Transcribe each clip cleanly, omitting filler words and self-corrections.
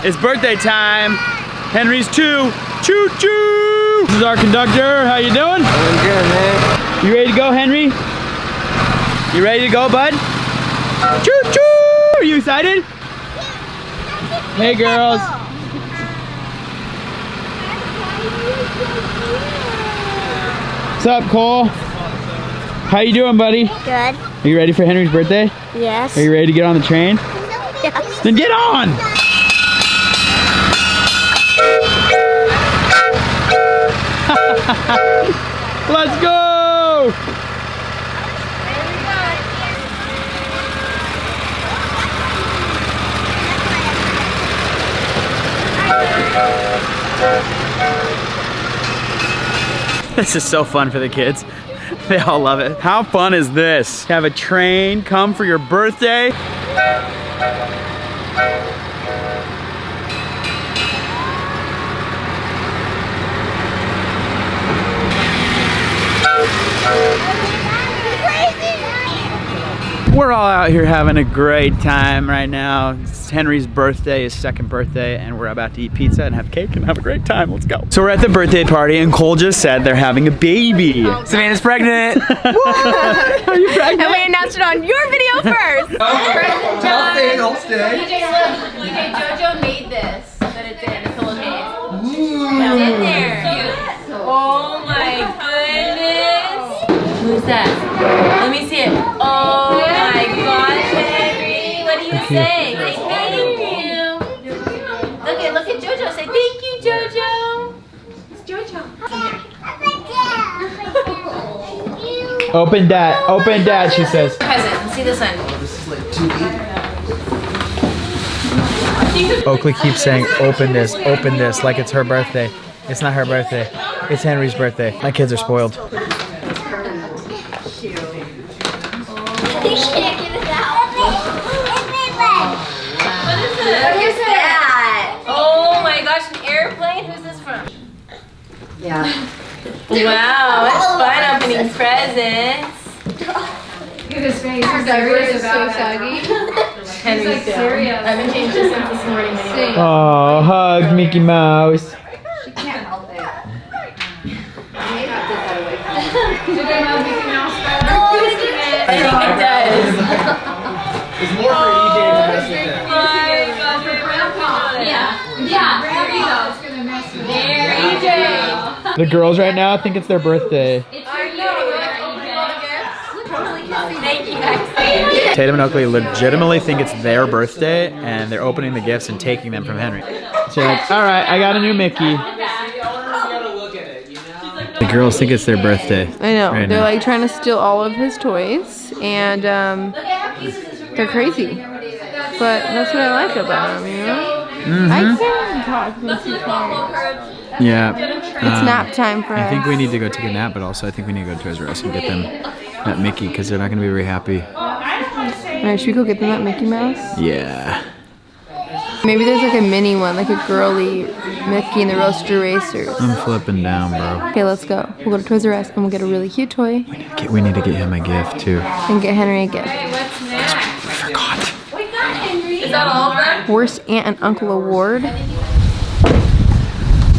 It's birthday time. Henry's 2. Choo choo! This is our conductor. How you doing? Doing good, man. You ready to go, Henry? You ready to go, bud? Choo choo! Are you excited? Hey, girls. What's up, Cole? How you doing, buddy? Good. Are you ready for Henry's birthday? Yes. Are you ready to get on the train? Yes. Then get on! Let's go! This is so fun for the kids. They all love it. How fun is this? Have a train come for your birthday. We're all out here having a great time right now. It's Henry's birthday, his second birthday, and we're about to eat pizza and have cake and have a great time. Let's go. So we're at the birthday party and Cole just said they're having a baby. Savannah's pregnant. Are you pregnant? And we announced it on your video first. I'll stay. DJ Jojo made this, but it's in a pillowcase. It's in there. Oh my goodness. Who's that? Let me see it. Oh my gosh, Henry. What do you say? Say thank you. Look at Jojo. Say thank you, Jojo. It's Jojo. Open dad, she says. Present. Let's see this one. This is like 2 deep. Oakley keeps saying, open this, like it's her birthday. It's not her birthday. It's Henry's birthday. My kids are spoiled. What is that? Oh my gosh, an airplane? Who's this from? Yeah. Wow, it's fun opening presents. Look at his face. His diaper is so saggy. Henry's down. I haven't changed it since this morning anyway. Oh, hug Mickey Mouse. She can't help it. Did I have Mickey Mouse? I think it does. It's more for EJ than I think. Yeah. There you go. It's gonna mess with There, EJ. The girls right now think it's their birthday. Thank you guys. Tatum and Oakley legitimately think it's their birthday, and they're opening the gifts and taking them from Henry. So you're like, all right, I got a new Mickey. The girls think it's their birthday. I know. right They're now. like trying to steal all of his toys, and they're crazy. But that's what I like about them, you know? I can't talk. I'm too tired. Yeah. It's nap time for us. I think we need to go take a nap, but also I think we need to go to Toys R Us and get them that Mickey, because they're not going to be very happy. Alright, should we go get them that Mickey Mouse? Yeah. Maybe there's like a mini one, like a girly Mickey and the Roaster Racers. I'm flipping down, bro. Okay, let's go. We'll go to Toys R Us and we'll get a really cute toy We need to get him a gift, too. and get Henry a gift. I forgot. Is that all of them? Worst Aunt and Uncle Award.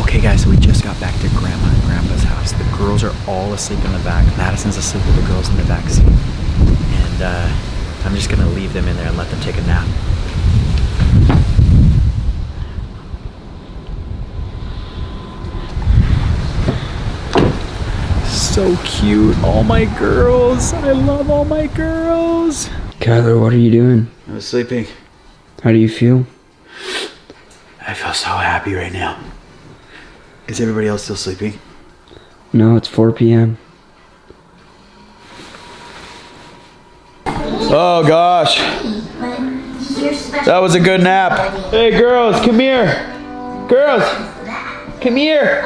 Okay, guys, so we just got back to Grandma and Grandpa's house. The girls are all asleep in the back. Madison's asleep with the girls in the back seat. And I'm just gonna leave them in there and let them take a nap. So cute, all my girls. I love all my girls. Kyler, what are you doing? I was sleeping. How do you feel? I feel so happy right now. Is everybody else still sleeping? No, it's 4 p.m. Oh gosh. That was a good nap. Hey girls, come here. Girls, come here.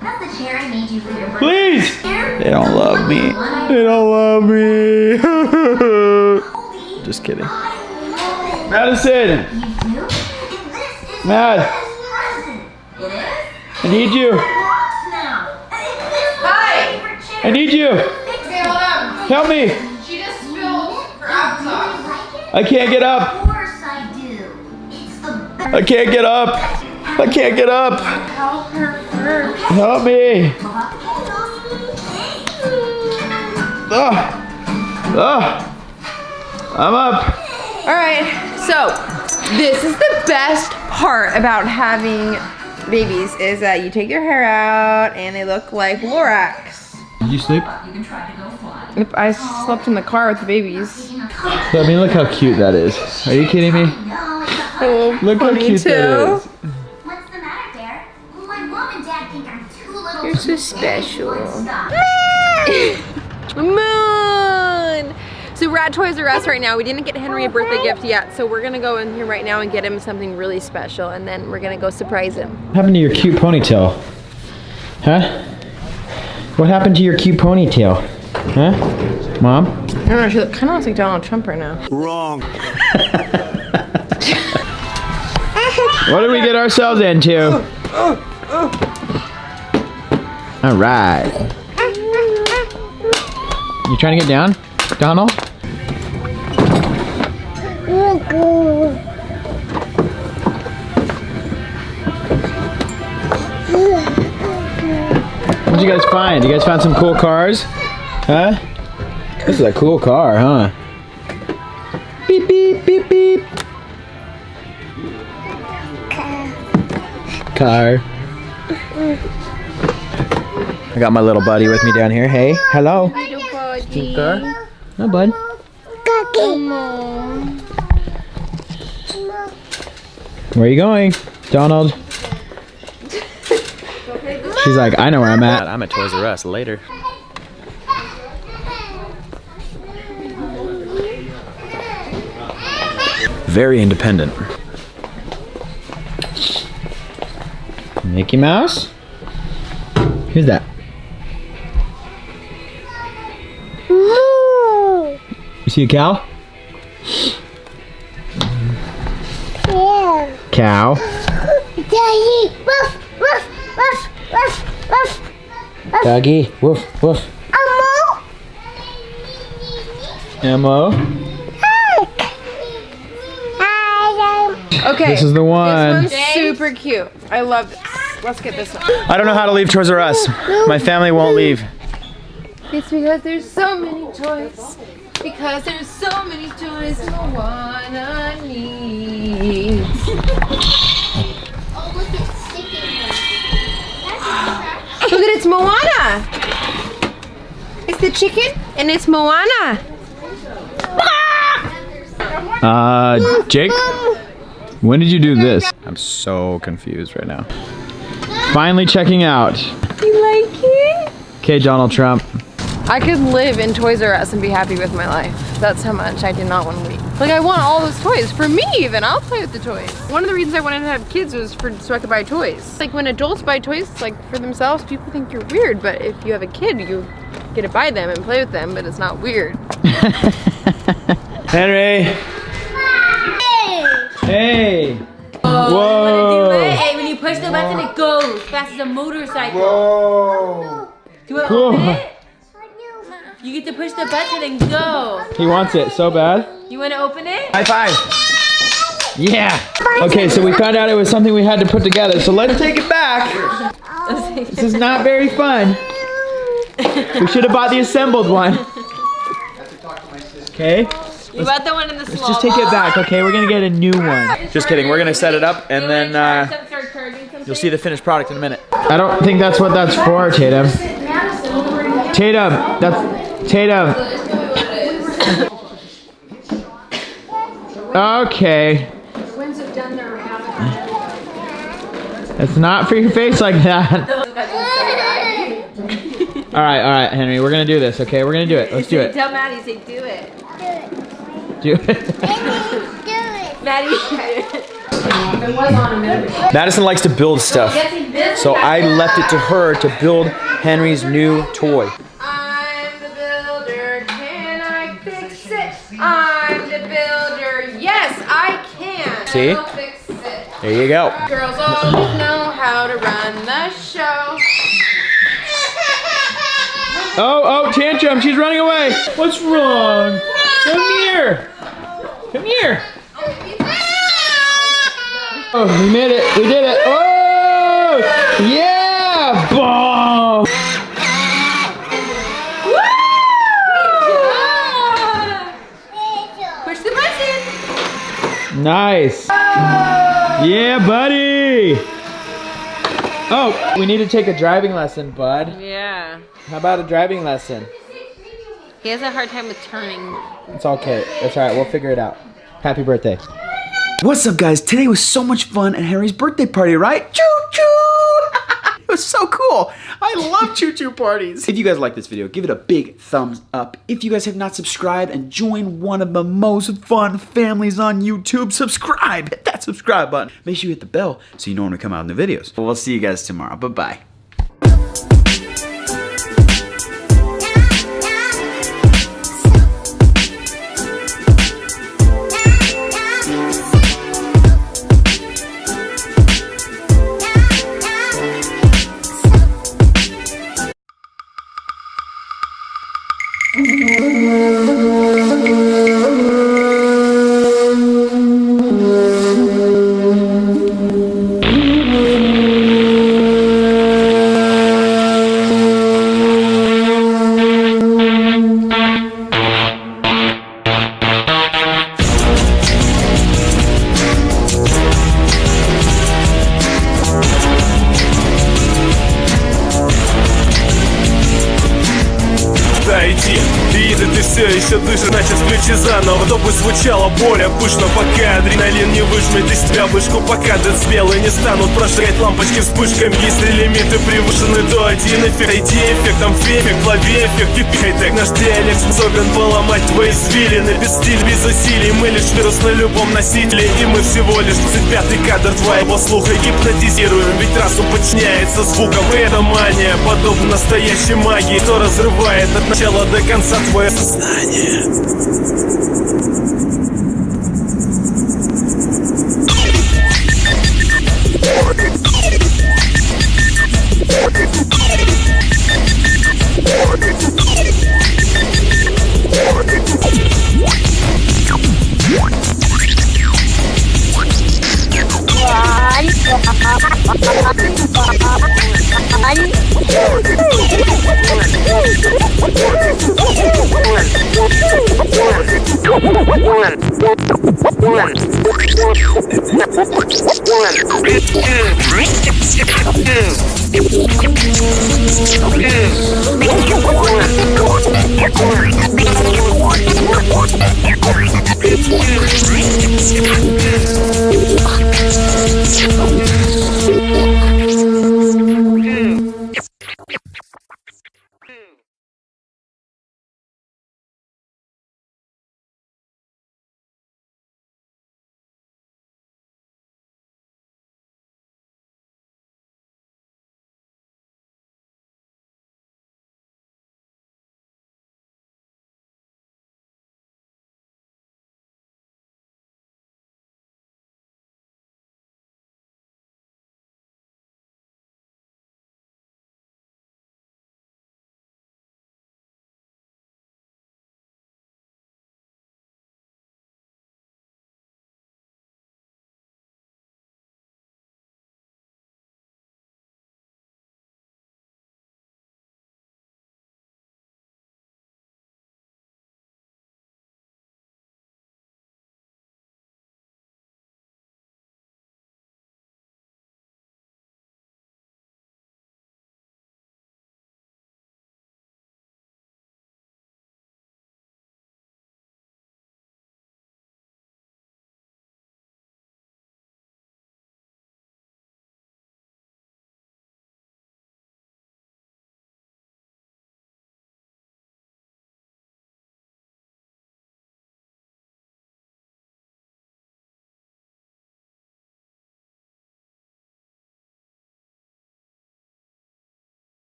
That's the chair I made you for your birthday. Please. They don't love me. They don't love me. Just kidding. Madison. Mad. I need you. I need you. Okay, hold on. Help me. She just spilled her applesauce. I can't get up. Of course I do. It's the best. I can't get up. I can't get up. Help me. I'm up. All right, so this is the best part about having babies is that you take their hair out and they look like Lorax. Did you sleep? If I slept in the car with the babies. I mean, look how cute that is. Are you kidding me? Oh, Look how cute that is. What's the matter, Bear? My mom and dad think I'm too little. You're so special. Stop. Moon! So we're at Toys R Us right now. We didn't get Henry a birthday gift yet, so we're gonna go in here right now and get him something really special, and then we're gonna go surprise him. What happened to your cute ponytail? Huh? What happened to your cute ponytail? Huh? Mom? I don't know, she kind of looks like Donald Trump right now. What did we get ourselves into? All right. You trying to get down, Donald? What did you guys find? You guys found some cool cars? Huh? This is a cool car, huh? Beep, beep, beep, beep. Car. I got my little buddy with me down here. Hey, hello. Car. No, bud. Where are you going, Donald? She's like, I know where I'm at. I'm at Toys R Us later. Very independent. Mickey Mouse? Who's that? You see a cow? Yeah. Cow. Daddy, woof, woof, woof, woof, woof. Doggy, woof, woof. Elmo. Okay. This is the one. This one's super cute. I love this. Let's get this one. I don't know how to leave Toys R Us. My family won't leave. It's because there's so many toys. Because there's so many toys Moana needs. Look at it's Moana. It's the chicken and it's Moana. Jake? When did you do this? I'm so confused right now. Finally checking out. You like it? Okay, Donald Trump. I could live in Toys R Us and be happy with my life. That's how much I did not want to leave. Like, I want all those toys. For me even, I'll play with the toys. One of the reasons I wanted to have kids was so I could buy toys. Like, when adults buy toys, like, for themselves, people think you're weird. But if you have a kid, you get to buy them and play with them, but it's not weird. Henry! Hey! Oh, Whoa! do it. Hey, when you push the button, it goes fast as a motorcycle. Whoa. Do you want to Cool. open it? You get to push the button and go. He wants it so bad. You want to open it? High five! Yeah! Okay, so we found out it was something we had to put together, so let's take it back. This is not very fun. We should have bought the assembled one. Okay? You bought the one in the small Let's just take it back, okay? We're gonna get a new one. Just kidding, we're gonna set it up and then you'll see the finished product in a minute. I don't think that's what that's for, Tatum. Tatum, Tatum. Okay. It's not for your face like that. All right, Henry, we're gonna do this, okay? We're gonna do it. Let's do it. Tell Maddie, say do it. Do it. Maddie. Madison likes to build stuff, so I left it to her to build Henry's new toy. I'm the builder, can I fix it? I'm the builder, yes I can. See? I'll fix it. There you go. Girls always know how to run the show. Oh, tantrum, she's running away. What's wrong? Come here. Come here. Oh, we made it. We did it. Oh, yeah. Boom. Push the button. Nice. Yeah, buddy. Oh, we need to take a driving lesson, bud. Yeah. How about a driving lesson? He has a hard time with turning. It's okay. It's all right. We'll figure it out. Happy birthday. What's up, guys? Today was so much fun at Henry's birthday party, right? Choo-choo! It was so cool. I love choo-choo parties. If you guys like this video, give it a big thumbs up. If you guys have not subscribed and joined one of the most fun families on YouTube, subscribe. Hit that subscribe button. Make sure you hit the bell so you know when we come out in the videos. We'll see you guys tomorrow. Bye-bye. Все еще дышишь, значит включи заново, чтобы звучало более пышно. Пока адреналин не выжмет из тебя вышку, пока децибелы не станут прожигать лампочки вспышками. Если лимиты превышены, то один эффект. Иди эффектом эффект, лови эффект и хай-тек. Наш диалект способен поломать твои извилины. Без стиля, без усилий, мы лишь вирус на любом носителе. И мы всего лишь 25-й кадр твоего слуха гипнотизируем. Ведь разум подчиняется звукам, и эта мания подобна настоящей магии, что разрывает от начала до конца твое сознание. One.